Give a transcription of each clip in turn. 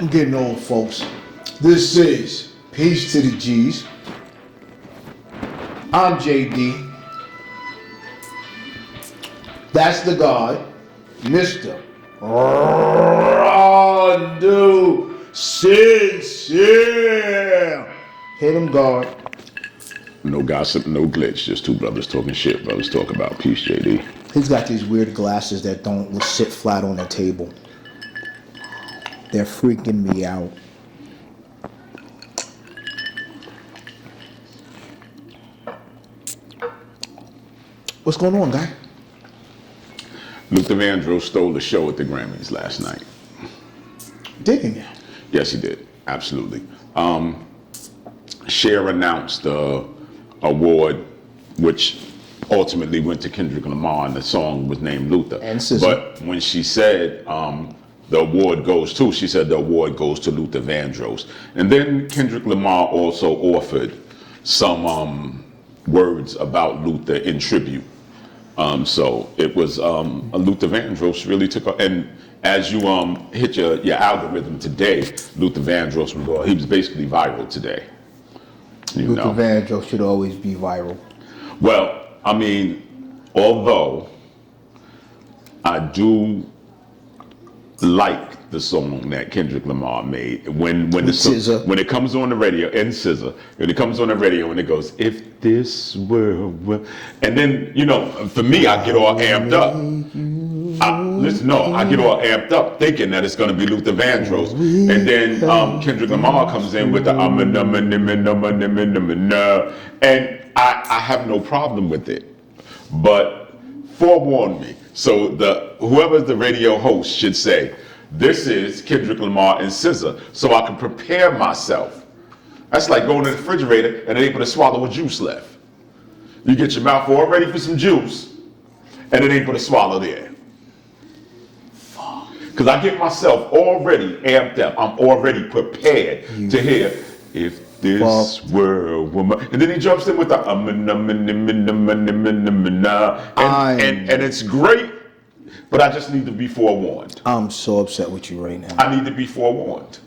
I'm getting old, folks. This is Peace to the G's. I'm JD. That's the God, Mr. Rondo Sincere. Hit him, God. No gossip, no glitch. Just two brothers talking shit. Brothers talk about peace, JD. He's got these weird glasses that don't sit flat on the table. They're freaking me out. What's going on, guy? Luther Vandross stole the show at the Grammys last night. Digging you. Yes, he did. Absolutely. Cher announced the award, which ultimately went to Kendrick Lamar, and the song was named Luther. And SZA. But when she said the award goes to, she said the award goes to Luther Vandross. And then Kendrick Lamar also offered some words about Luther in tribute. So it was Luther Vandross really took a, and as you hit your algorithm today, Luther Vandross he was basically viral today. Luther Vandross should always be viral. Well, I mean, although I do like the song that Kendrick Lamar made when it comes on the radio, and SZA, when it comes on the radio and it goes, if this were, and then for me I get all amped up. I get all amped up thinking that it's going to be Luther Vandross, and then Kendrick Lamar comes in with the and I have no problem with it, but forewarn me. So whoever the radio host should say, this is Kendrick Lamar and SZA, so I can prepare myself. That's like going to the refrigerator and ain't able to swallow a juice left. You get your mouth all ready for some juice, and it ain't gonna swallow there. Because I get myself already amped up. I'm already prepared to hear, if this were a woman. And then he jumps in with the and it's great, but I just need to be forewarned. I'm so upset with you right now. I need to be forewarned.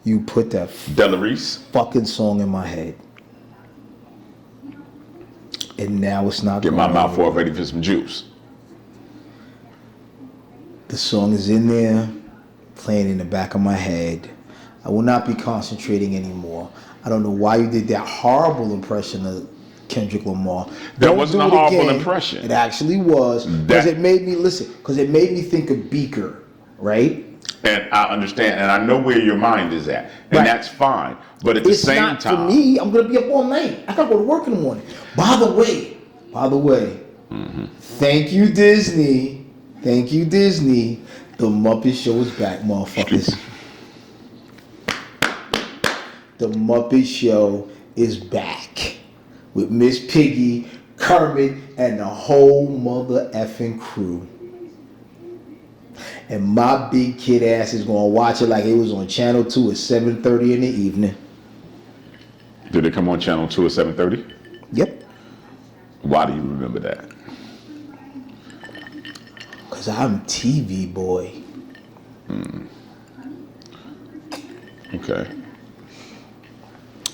You put that Delarice fucking song in my head, and now it's not. Get my mouth all ready for some juice. The song is in there, playing in the back of my head. I will not be concentrating anymore. I don't know why you did that horrible impression of Kendrick Lamar. That wasn't a horrible impression. It actually was, because it made me because it made me think of Beaker, right? And I understand, and I know where your mind is at, and that's fine. But at the same time, it's not for me. I'm gonna be up all night. I gotta go to work in the morning. By the way, thank you, Disney. Thank you, Disney. The Muppet Show is back, motherfuckers. The Muppet Show is back with Miss Piggy, Kermit, and the whole mother effing crew. And my big kid ass is gonna watch it like it was on Channel 2 at 7:30 in the evening. Did it come on Channel 2 at 7:30? Yep. Why do you remember that? Cause I'm TV boy. Okay.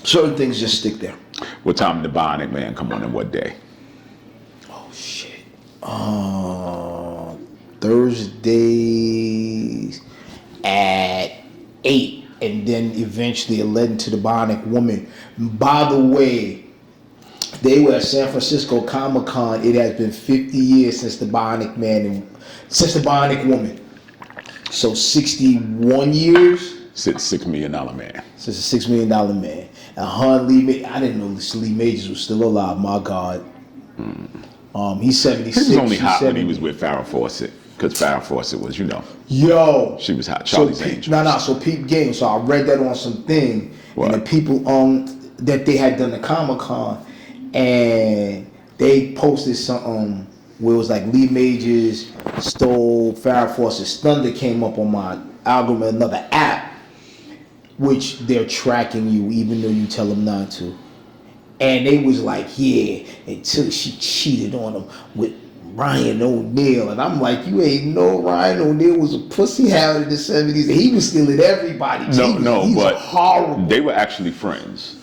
Certain things just stick there. What time did the Bionic Man come on and what day? Oh shit. Thursdays at 8, and then eventually it led into the Bionic Woman. By the way, they were at San Francisco Comic-Con. It has been 50 years since the Bionic Man and since the Bionic Woman. So 61 years Since $6 Million Man. since the $6 Million Man. And Lee, I didn't know Lee Majors was still alive. My God. He's 76. He was only she's hot 70. when he was with Farrah Fawcett, because Farrah Fawcett was, Yo. she was hot. Charlie's Angels. So peep game. So I read that on some thing. What? And the people that they had done the Comic-Con, and they posted something where it was like Lee Majors stole Farrah Fawcett's thunder, came up on my algorithm, another app, which they're tracking you even though you tell them not to. And they was like, yeah, until she cheated on him with Ryan O'Neal, and I'm like, you ain't know Ryan O'Neal was a pussy hound in the 70s, and he was stealing everybody. He's But horrible. they were actually friends.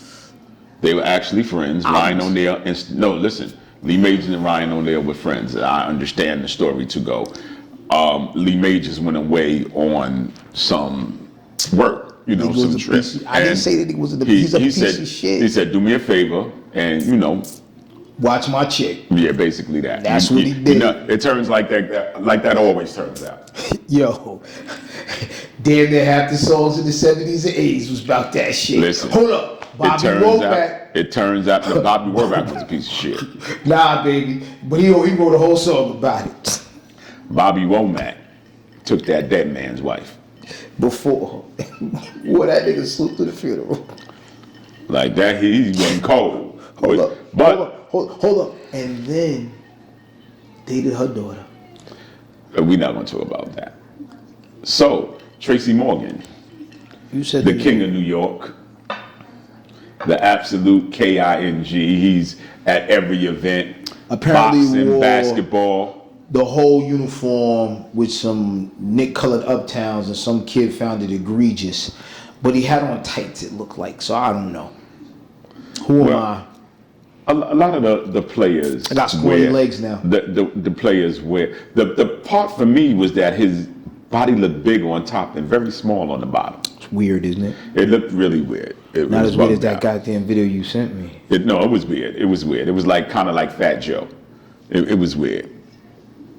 Ryan O'Neal and no, listen, Lee Majors and Ryan O'Neal were friends. I understand the story to go. Lee Majors went away on some work, He was some a trip. piece of- I didn't say that he was he's a piece of shit. He said, do me a favor and, Watch my chick. yeah, basically that. That's what he did. It turns like that always turns out. Yo, damn near half the songs in the 70s and 80s was about that shit. Listen, Hold up, Bobby Womack. It turns out that Bobby Womack was a piece of shit. Nah, baby, but he wrote a whole song about it. Bobby Womack took that dead man's wife. Before, boy, that nigga slept through the funeral. Like that, he went cold. Hold up, But hold up, and then dated her daughter. we're not going to talk about that. So Tracy Morgan, You said the king of New York, the absolute KING. He's at every event. Apparently boxing, wore basketball. the whole uniform with some Nick-colored uptowns, and some kid found it egregious. But he had on tights, it looked like. So I don't know. Who am I? A lot of the players. I got squirty wear- legs now. The players wear the part for me was that his body looked big on top and very small on the bottom. It's weird, isn't it? It looked really weird. It Not was as weird as bugged that out. goddamn video you sent me. No, it was weird. It was weird. It was like kind of like Fat Joe. It was weird.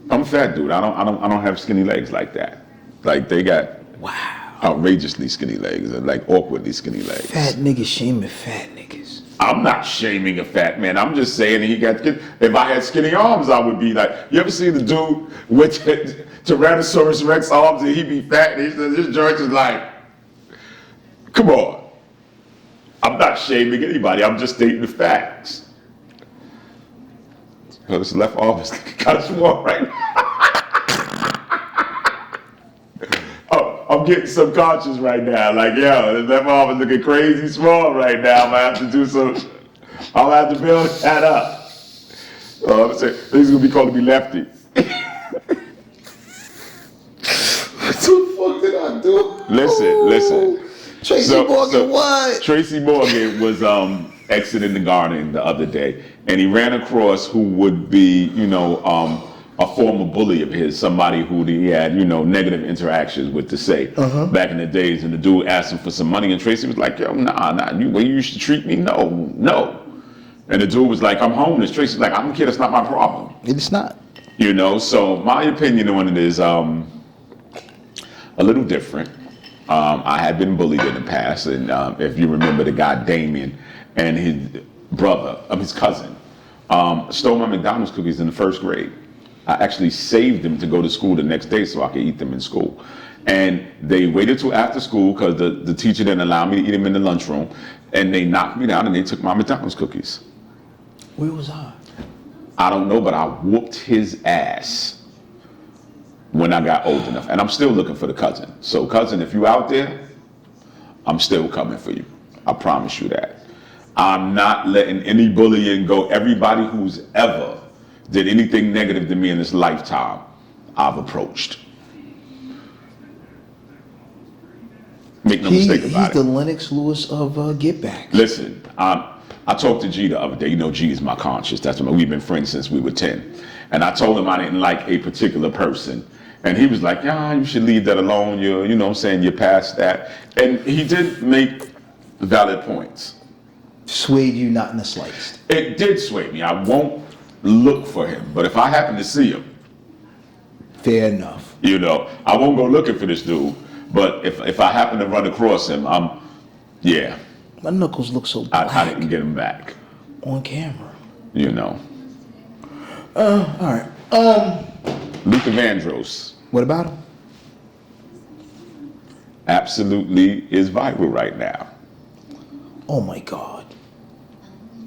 I'm a fat dude. I don't have skinny legs like that. Like they got outrageously skinny legs and like awkwardly skinny legs. Fat niggas shaming fat niggas. I'm not shaming a fat man. I'm just saying he got. If I had skinny arms, I would be like. You ever see the dude with Tyrannosaurus Rex arms and he be fat? And his joints is like. Come on. I'm not shaming anybody. I'm just stating the facts. So this left arm is kind of small right now. Oh, I'm getting subconscious right now. Like, yo, this left arm is looking crazy small right now. I'm gonna have to do some. I'll have to build that up. I'm saying this is gonna be calling me lefty. What the fuck did I do? Listen. Tracy Morgan, what? Tracy Morgan was exiting the garden the other day, and he ran across who would be, a former bully of his, somebody who he had, negative interactions with, to say, back in the days. And the dude asked him for some money, and Tracy was like, yo, nah, you way you used to treat me, no. And the dude was like, I'm homeless. Tracy's like, I don't care, that's not my problem. It's not. So my opinion on it is a little different. I had been bullied in the past, and if you remember the guy Damien and his brother, his cousin, stole my McDonald's cookies in the first grade. I actually saved them to go to school the next day so I could eat them in school. And they waited till after school because the teacher didn't allow me to eat them in the lunchroom, and they knocked me down and they took my McDonald's cookies. Where was I? I don't know, but I whooped his ass when I got old enough. And I'm still looking for the cousin. So cousin, if you out there, I'm still coming for you. I promise you that. I'm not letting any bullying go. Everybody who's ever did anything negative to me in this lifetime, I've approached. Make no mistake about He's the it. Lennox Lewis of Get Back. Listen, I talked to G the other day. G is my conscience. That's what we've been friends since we were 10. And I told him I didn't like a particular person. And he was like, yeah, you should leave that alone. You're past that. And he did make valid points. Swayed you not in the slightest. It did sway me. I won't look for him. But if I happen to see him, Fair enough. I won't go looking for this dude. But if I happen to run across him, My knuckles look so black I didn't get him back. on camera. All right. Luther Vandross What about him? absolutely is viral right now. Oh my God.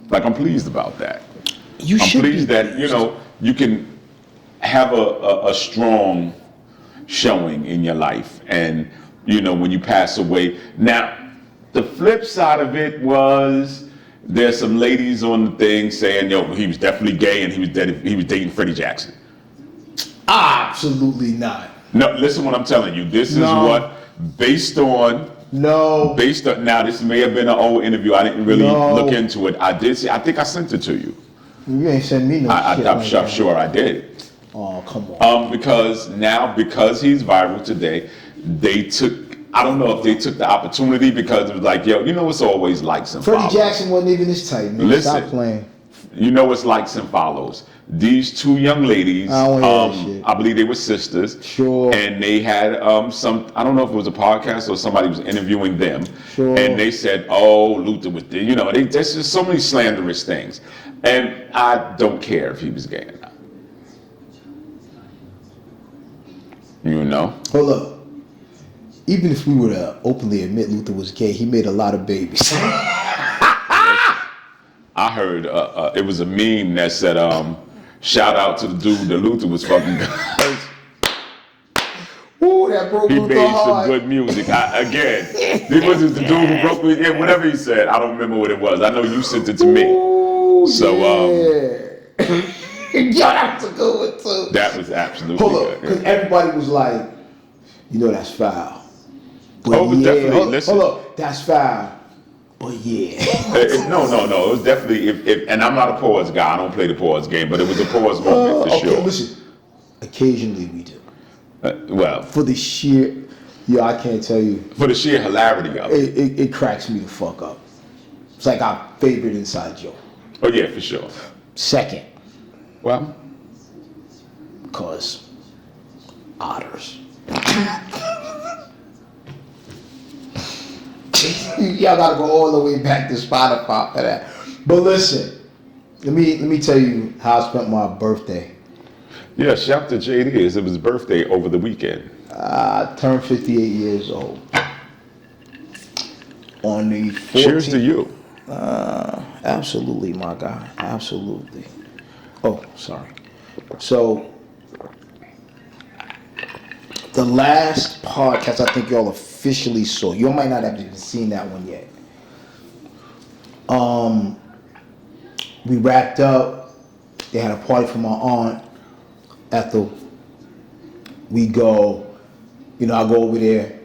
Like, I'm pleased about that. You I'm should pleased be. that, you can have a strong showing in your life. And, when you pass away. Now, the flip side of it was there's some ladies on the thing saying, he was definitely gay and he was dating Freddie Jackson. Absolutely not. No, listen what I'm telling you. This is No. what, based on, No. now this may have been an old interview. I didn't really No. look into it. I did see, I think I sent it to you. You ain't send me no shit I'm like sure, that. sure I did. Oh, come on. Because he's viral today, they took, I don't know if they took the opportunity because it was like, yo, you know, it's always likes and Freddie follows. Jackson wasn't even this tight, man. Listen. Stop playing. You know, it's likes and follows. These two young ladies, I don't hear that shit. I believe they were sisters. Sure. And they had some, I don't know if it was a podcast or somebody was interviewing them. Sure. And they said, oh, Luther was there. You know, there's just so many slanderous things. And I don't care if he was gay or not. You know? Hold up. Even if we were to openly admit Luther was gay, he made a lot of babies. I heard it was a meme that said, shout out to the dude that Luther was fucking. Ooh, that broke He Luther made some hard. good music. Again, this was the dude who broke me. Yeah, whatever he said, I don't remember what it was. I know you sent it to me. Ooh, So, yeah. Yo, that was a good one too. That was absolutely Hold up, good. because everybody was like, you know, that's foul. But Oh, it was definitely, listen. Hold up, that's foul. But yeah. No. It was definitely, and I'm not a pause guy. I don't play the pause game, but it was a pause moment for Okay, sure. listen. Occasionally we do. Well, For the sheer, I can't tell you. for the sheer hilarity of it. It cracks me the fuck up. It's like our favorite inside joke. Oh, yeah, for sure. Second, Well, because otters. Y'all gotta go all the way back to Spotify for that. But listen, let me tell you how I spent my birthday. yeah, shout to JD. It was his birthday over the weekend. I turned 58 years old. On the 14th. Cheers to you. Absolutely, my guy. Absolutely. Oh, sorry. So, the last podcast I think y'all officially saw, you might not have even seen that one yet. We wrapped up. They had a party for my aunt, Ethel. We go, I go over there.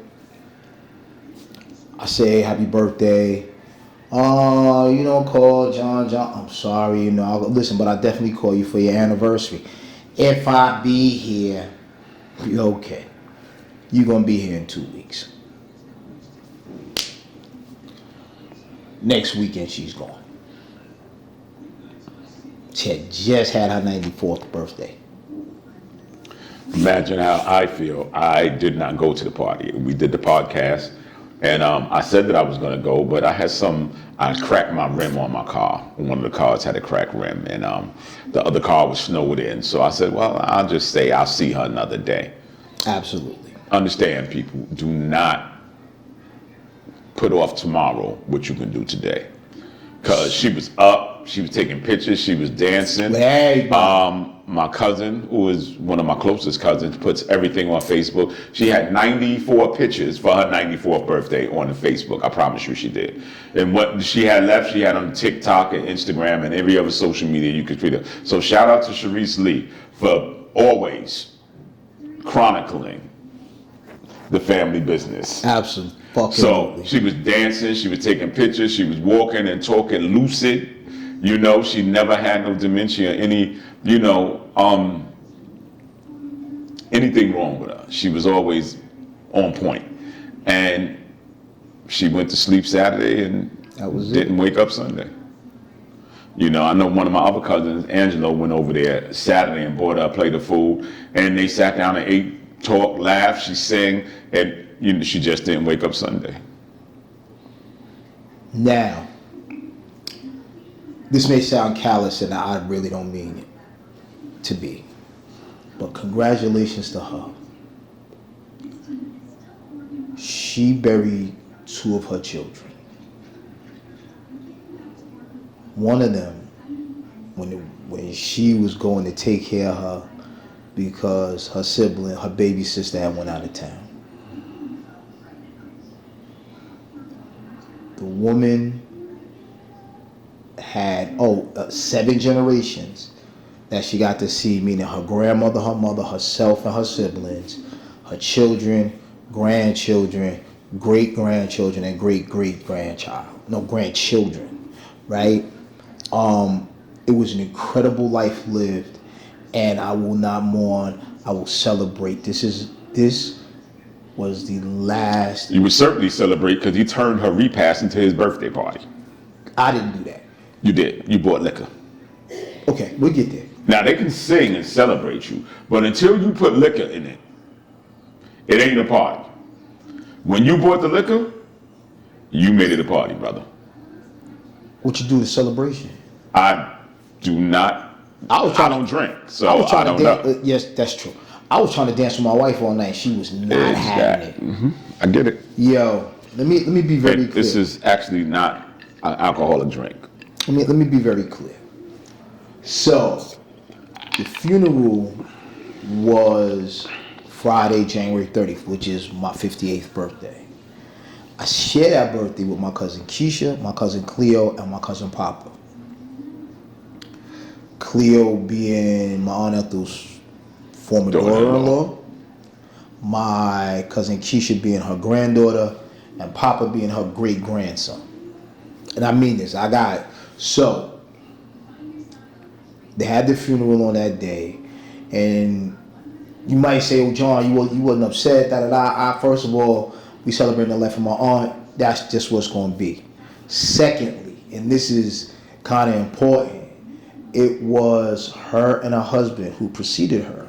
I say, happy birthday. Call John. I'm sorry, I'll listen, but I definitely call you for your anniversary. If I be here, okay. You're gonna be here in 2 weeks. Next weekend she's gone. She had just had her 94th birthday. Imagine how I feel. I did not go to the party. We did the podcast, and I said that I was going to go, but I cracked my rim on my car. One of the cars had a cracked rim, and the other car was snowed in. So I said, well, I'll just say I'll see her another day. Absolutely. Understand, people, do not put off tomorrow what you can do today. Because she was up, she was taking pictures, she was dancing. Hey, My cousin, who is one of my closest cousins, puts everything on Facebook. She had 94 pictures for her 94th birthday on the Facebook. I promise you she did. And what she had left, she had on TikTok and Instagram and every other social media you could tweet her. So shout out to Sharice Lee for always chronicling the family business. absolutely. So she was dancing, she was taking pictures, she was walking and talking lucid. She never had no dementia, anything wrong with her. She was always on point. And she went to sleep Saturday and That was didn't wake up Sunday. I know one of my other cousins, Angelo, went over there Saturday and bought her a plate of food. And they sat down and ate, talked, laughed, she sang, and she just didn't wake up Sunday. Now, this may sound callous, and I really don't mean it to be, but congratulations to her. She buried 2 of her children. One of them, when she was going to take care of her because her sibling, her baby sister, had went out of town. The woman had 7 generations that she got to see, meaning her grandmother, her mother, herself, and her siblings, her children, grandchildren, great grandchildren, and great great grandchildren, right? It was an incredible life lived, and I will not mourn. I will celebrate. This was the last. You would certainly celebrate because you turned her repast into his birthday party. I didn't do that. You did. You bought liquor. Okay, we'll get there. Now they can sing and celebrate you, but until you put liquor in it, it ain't a party. When you bought the liquor, you made it a party, brother. What you do to celebration? I do not. I don't drink, so I don't know. Yes, that's true. I was trying to dance with my wife all night. She was not having it. Mm-hmm. I get it. Yo, let me be very clear. This is actually not an alcoholic drink. Let me be very clear. So, the funeral was Friday, January 30th, which is my 58th birthday. I shared that birthday with my cousin Keisha, my cousin Cleo, and my cousin Papa. Cleo being my Aunt Ethel's former daughter-in-law, my cousin Keisha being her granddaughter, and Papa being her great-grandson. And I mean this, so they had the funeral on that day, and you might say, "Oh, John, you wasn't upset." First of all, we celebrating the life of my aunt. That's just what's going to be. Secondly, and this is kind of important, it was her and her husband who preceded her.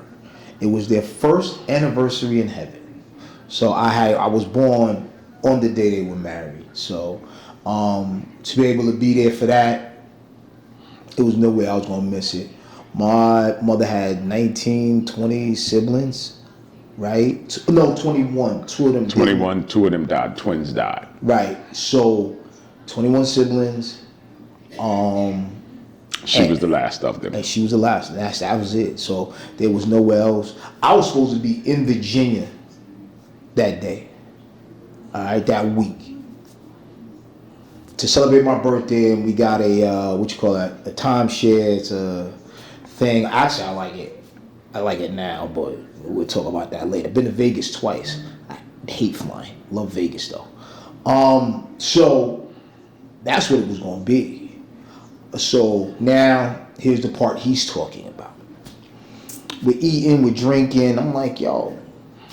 It was their first anniversary in heaven. So I was born on the day they were married. So to be able to be there for that, it was no way I was going to miss it. My mother had 19, 20 siblings, right? No, 21. 21, two of them died. Twins died. Right. So 21 siblings. She was the last of them. And she was the last. That was it. So there was nowhere else. I was supposed to be in Virginia that day. All right, that week. To celebrate my birthday, and we got a a timeshare. It's a thing. Actually, I like it. I like it now, but we'll talk about that later. Been to Vegas twice. I hate flying. Love Vegas though. So that's what it was gonna be. So now here's the part he's talking about. We're eating, we're drinking. I'm like, yo,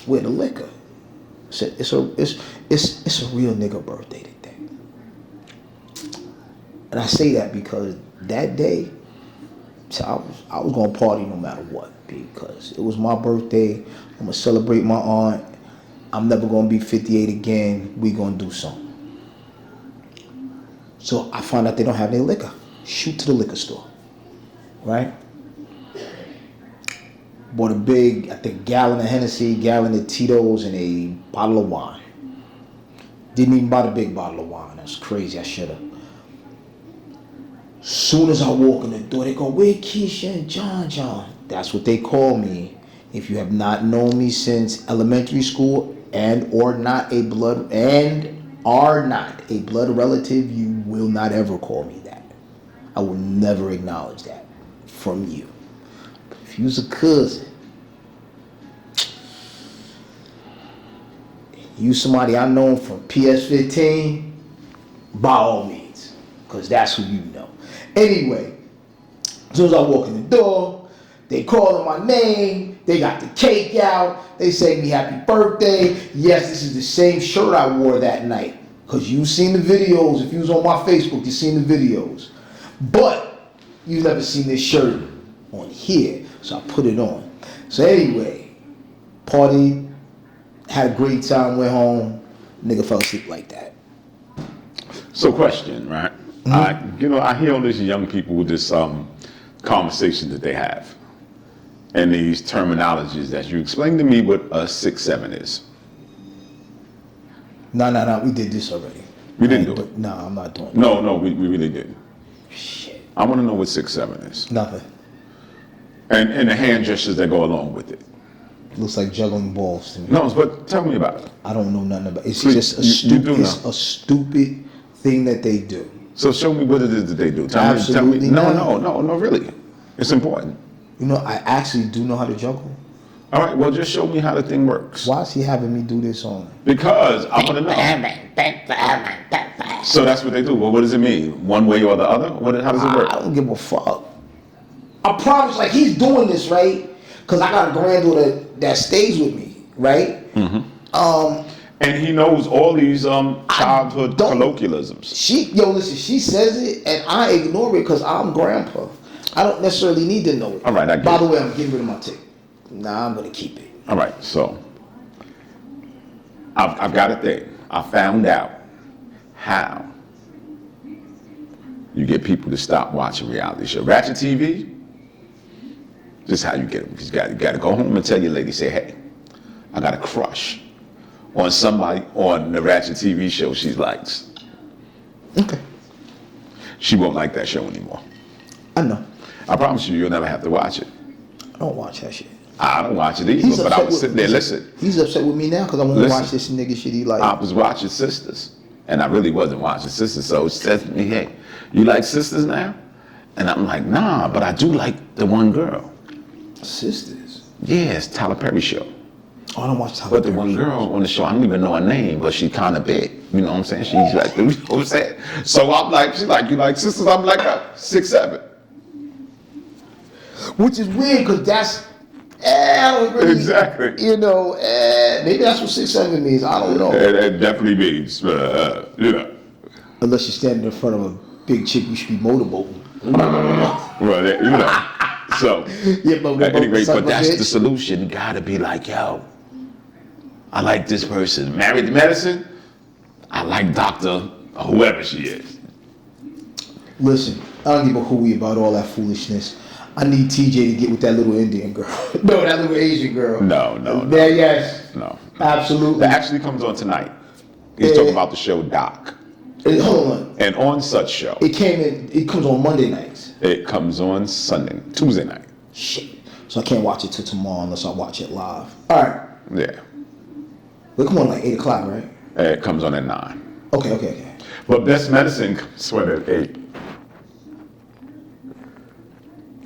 where the liquor? I said, it's a real nigga birthday today. And I say that because that day, so I was gonna party no matter what, because it was my birthday. I'm gonna celebrate my aunt. I'm never gonna be 58 again. We gonna do something. So I find out they don't have any liquor. Shoot to the liquor store, right? Bought a big, I think, gallon of Hennessy, gallon of Tito's, and a bottle of wine. Didn't even buy the big bottle of wine. That's crazy. I should have. Soon as I walk in the door, they go, "Where Keisha and John?" That's what they call me. If you have not known me since elementary school are not a blood relative, you will not ever call me that. I will never acknowledge that from you. But if you was a cousin, you somebody I know from PS15, by all means, because that's who you know. Anyway, as soon as I walk in the door, they calling my name, they got the cake out, they say me happy birthday. Yes, this is the same shirt I wore that night, because you've seen the videos. If you was on my Facebook, you've seen the videos. But you've never seen this shirt on here, so I put it on. So anyway, partied, had a great time, went home, nigga fell asleep like that. So question, right? Mm-hmm. I hear all these young people with this conversation that they have, and these terminologies that you explain to me what a 6'7" is. No, we did this already. We didn't do it. No, I'm not doing it. No, we really didn't. Shit. I want to know what 6'7" is. Nothing. And the hand gestures that go along with it. Looks like juggling balls to me. No, but tell me about it. I don't know nothing about it. It's Please, just a stupid thing that they do. So show me what it is that they do. Tell Absolutely me. No, really. It's important. You know, I actually do know how to juggle. All right, well, just show me how the thing works. Why is he having me do this on? Because I want to know. So that's what they do. Well, what does it mean? One way or the other? How does it work? I don't give a fuck. I promise, like, he's doing this, right? Because I got a granddaughter that stays with me, right? And he knows all these childhood colloquialisms. Listen, she says it, and I ignore it because I'm grandpa. I don't necessarily need to know it. All right, I get By it. the way, I'm getting rid of my tick. Nah, I'm going to keep it. All right, so I've got a thing. I found out how you get people to stop watching reality show. Ratchet TV, this is how you get them. You got to go home and tell your lady, say, hey, I got a crush on somebody on the Ratchet TV show she likes. Okay. She won't like that show anymore. I know. I promise you'll never have to watch it. I don't watch that shit. I don't watch it either, but I was sitting there listening. He's upset with me now because I won't Listen. watch this nigga shit he like. I was watching Sisters, and I really wasn't watching Sisters, so it said to me, hey, you like Sisters now? And I'm like, nah, but I do like the one girl. Sisters? Yeah, it's Tyler Perry show. Oh, I don't watch Tyler But the Perry one shows. girl on the show, I don't even know her name, but she kind of big. You know what I'm saying? She's like, you know what I'm saying? So I'm like, she's like, you like Sisters? I'm like, 6'7". Which is weird because that's, I don't really, Exactly. You know, maybe that's what 6'7" means. I don't know. It definitely means, you know. Unless you're standing in front of a big chick, you should be motorboating. Well, you know. So, Yeah, but anyway, son but of a that's bitch. the solution. You gotta be like, yo, I like this person. Married to medicine, I like Dr. whoever she is. Listen, I don't give a hooey about all that foolishness. I need TJ to get with that little Indian girl. No, that little Asian girl. No. Yeah, yes. No. Absolutely. That actually comes on tonight. He's talking about the show Doc. Hold on. And on such show, It comes on Monday nights. it comes on Tuesday night. Shit. So I can't watch it till tomorrow unless I watch it live. All right. Yeah. But come on, like 8 o'clock, right? It comes on at 9. Okay. But Best Medicine comes on at 8.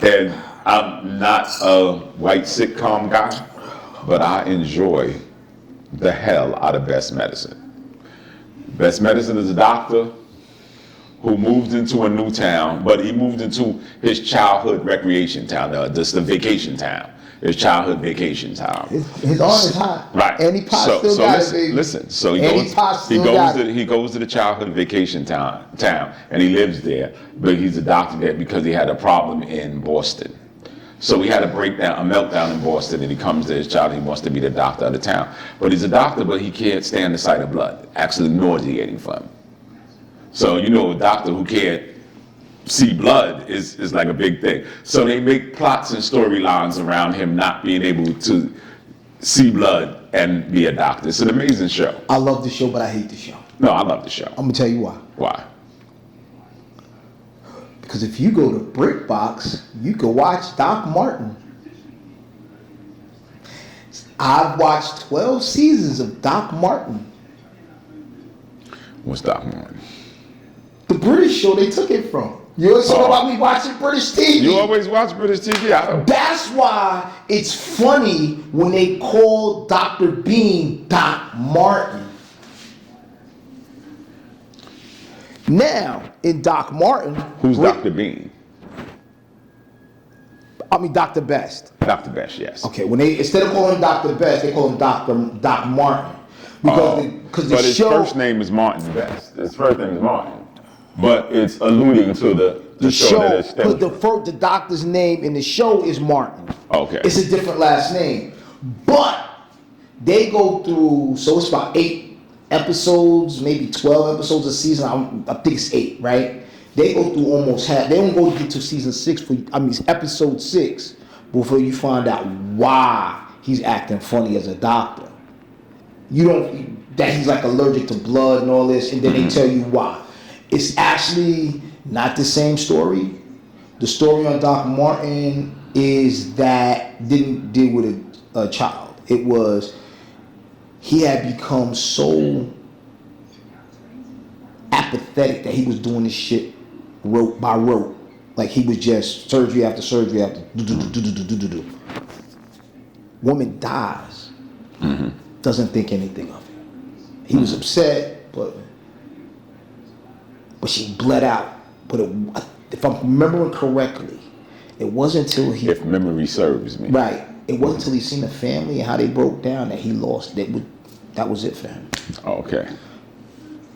And I'm not a white sitcom guy, but I enjoy the hell out of Best Medicine. Best Medicine is a doctor who moved into a new town, but he moved into his childhood recreation town, just the vacation town. His childhood vacation town. His arm is hot. Right. And he pot still got it, baby. Listen. So he And he goes to the childhood vacation town, and he lives there. But he's a doctor there because he had a problem in Boston. So he had a meltdown in Boston, and he comes to his child. He wants to be the doctor of the town, but he's a doctor, but he can't stand the sight of blood. Actually, nauseating for him. So a doctor who can't see blood is like a big thing. So they make plots and storylines around him not being able to see blood and be a doctor. It's an amazing show. I love the show, but I hate the show. No, I love the show. I'm gonna tell you why. Why? Because if you go to BrickBox, you can watch Doc Martin. I've watched 12 seasons of Doc Martin. What's Doc Martin? The British show they took it from. You always talk about me watching British TV. You always watch British TV? I don't. That's why it's funny when they call Dr. Bean Doc Martin. Now, in Doc Martin... Who's Dr. Bean? I mean, Dr. Best. Dr. Best, yes. Okay, when they instead of calling him Dr. Best, they call him Doc Martin. Because the But his show... first name is Martin Best. His first name is Martin. But it's alluding to the show that it's because stemming. the doctor's name in the show is Martin. Okay. It's a different last name. But they go through, so it's about 8 episodes, maybe 12 episodes a season. I think it's 8, right? They go through almost half. They don't go to season 6 it's episode 6 before you find out why he's acting funny as a doctor. That he's like allergic to blood and all this, and then they tell you why. It's actually not the same story. The story on Doc Martin is that didn't deal with a child. It was he had become so apathetic that he was doing this shit rote by rote. Like he was just surgery after surgery after do. Woman dies, doesn't think anything of it. He was upset, but she bled out. But if I'm remembering correctly, it wasn't until he If memory serves me. right. It wasn't until he seen the family and how they broke down that he lost. That was it for him. Okay.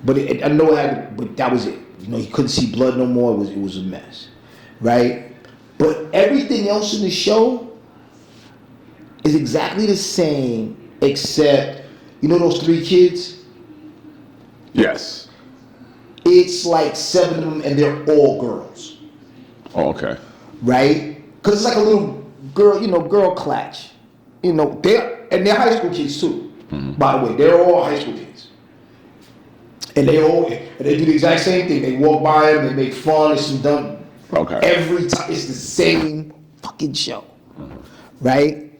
But I know it had, but that was it. You know, he couldn't see blood no more. It was a mess, right? But everything else in the show is exactly the same, except you know those 3 kids. Yes. It's like 7 of them, and they're all girls, Oh, okay. right? Because it's like a little girl, you know, girl clutch. You know, they're high school kids too. By the way, they're all high school kids. And they do the exact same thing. They walk by them, they make fun, it's some dumb. Okay. Every time it's the same fucking show, right?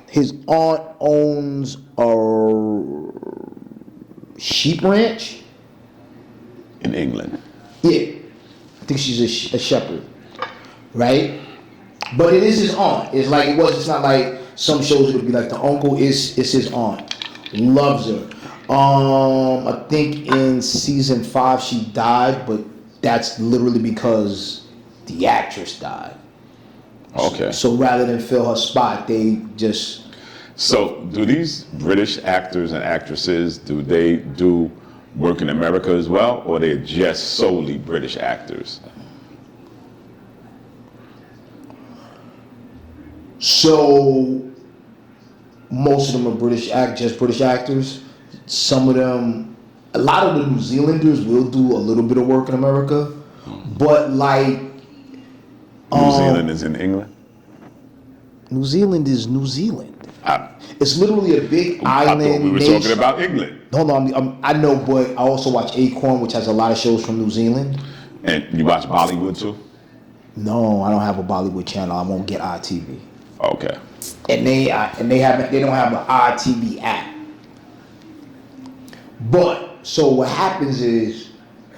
His aunt owns a sheep ranch. In England. Yeah, I think she's a shepherd, right? But it is his aunt. It's like it was. It's not like some shows would be like the uncle is his aunt. Loves her. I think in season 5 she died, but that's literally because the actress died. Okay. So rather than fill her spot, they just So, do these British actors and actresses, do they do work in America as well, or they're just solely British actors? so most of them are just British actors. Some of them, a lot of the New Zealanders will do a little bit of work in America, but like New Zealand is in England? New Zealand is New Zealand. I It's literally a big island. thought we were nation. talking about England. Hold on, I know, but I also watch Acorn, which has a lot of shows from New Zealand. And you watch Bollywood too? No, I don't have a Bollywood channel. I won't get iTV, Okay. and they don't have an iTV app. But so what happens is,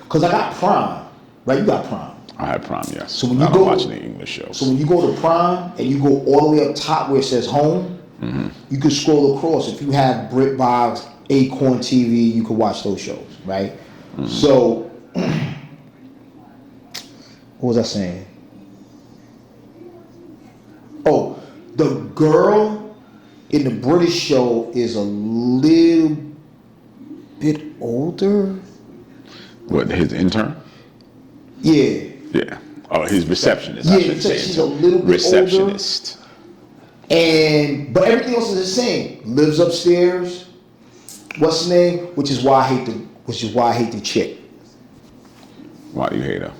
because I got Prime, right? You got Prime. I had Prime, yes. So when you I don't go- watch any English shows. So when you go to Prime and you go all the way up top where it says Home, you can scroll across. If you have BritBox, Acorn TV, you can watch those shows, right? So, what was I saying? Oh, the girl in the British show is a little bit older. What, his intern? Yeah. Yeah. Oh, his receptionist, I Yeah, should say. she's a little bit receptionist. But everything else is the same. Lives upstairs. What's his name? Which is why I hate the chick. Why do you hate her?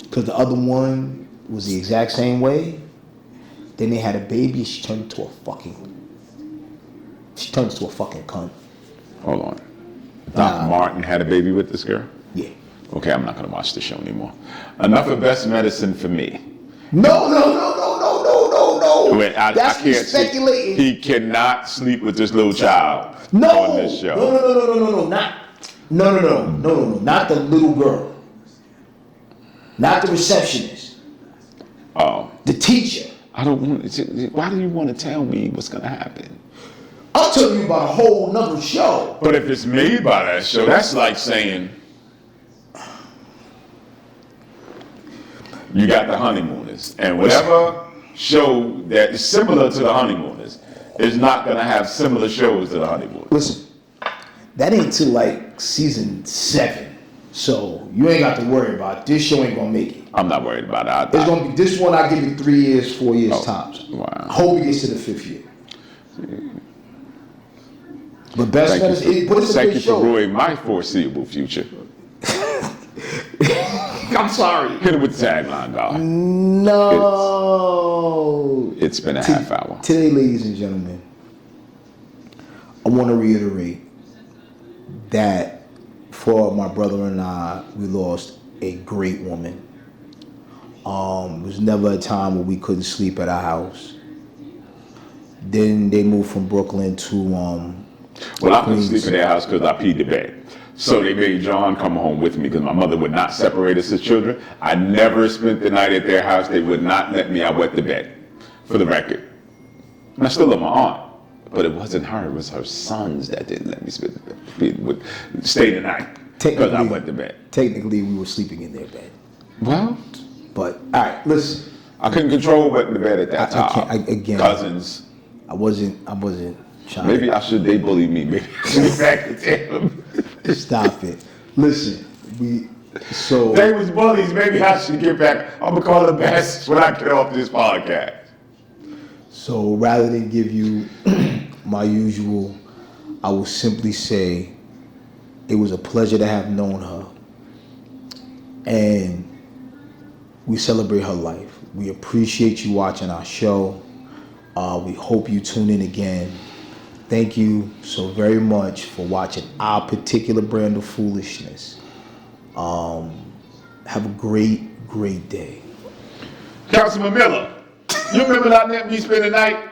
Because the other one was the exact same way. Then they had a baby. She turned into a fucking cunt. Hold on. Doc Martin had a baby with this girl? Yeah. Okay, I'm not going to watch the show anymore. Enough of Best Medicine for me. No. When I That's me can't speculating. He cannot sleep with this little child No. on this show. No. Not the little girl. Not the receptionist. Oh, The teacher. I don't want. Why do you want to tell me what's going to happen? I'll tell you about a whole nother show. But if it's made by that show, that's like saying you got the Honeymooners, and whatever show that is similar to the Honeymooners is not going to have similar shows to the Honeymooners. Listen, that ain't till like season 7. So you ain't got to worry about it. This show ain't gonna make it. I'm not worried about it. It's gonna be this one. I give it 3 years, 4 years tops. Wow. I hope it gets to the 5th year. But Best Medicine, but it's a Thank good you show. for ruining my foreseeable future. I'm sorry. Hit it with the tagline, dog. No. It's been a half hour. Today, ladies and gentlemen, I want to reiterate that for my brother and I, we lost a great woman. There was never a time where we couldn't sleep at our house. Then they moved from Brooklyn to Well, I couldn't sleep in their house because I peed the bed. So they made John come home with me because my mother would not separate us as children. I never spent the night at their house. They would not let me. I wet the bed, for the record. And I still love my aunt, but it wasn't her. It was her sons that didn't let me stay the night because I wet the bed. Technically, we were sleeping in their bed. Well, But all right, listen. I couldn't control wetting the bed at that time. Again, Cousins. I wasn't trying. Maybe I should. They bullied me. Maybe I should get back to them. Stop it. Listen, so They was bullies. Maybe I should get back. I'm gonna call the best when I get off this podcast. So rather than give you my usual, I will simply say it was a pleasure to have known her. And we celebrate her life. We appreciate you watching our show. We hope you tune in again. Thank you so very much for watching our particular brand of foolishness. Have a great day. Councilman Miller, you remember not letting me spend the night?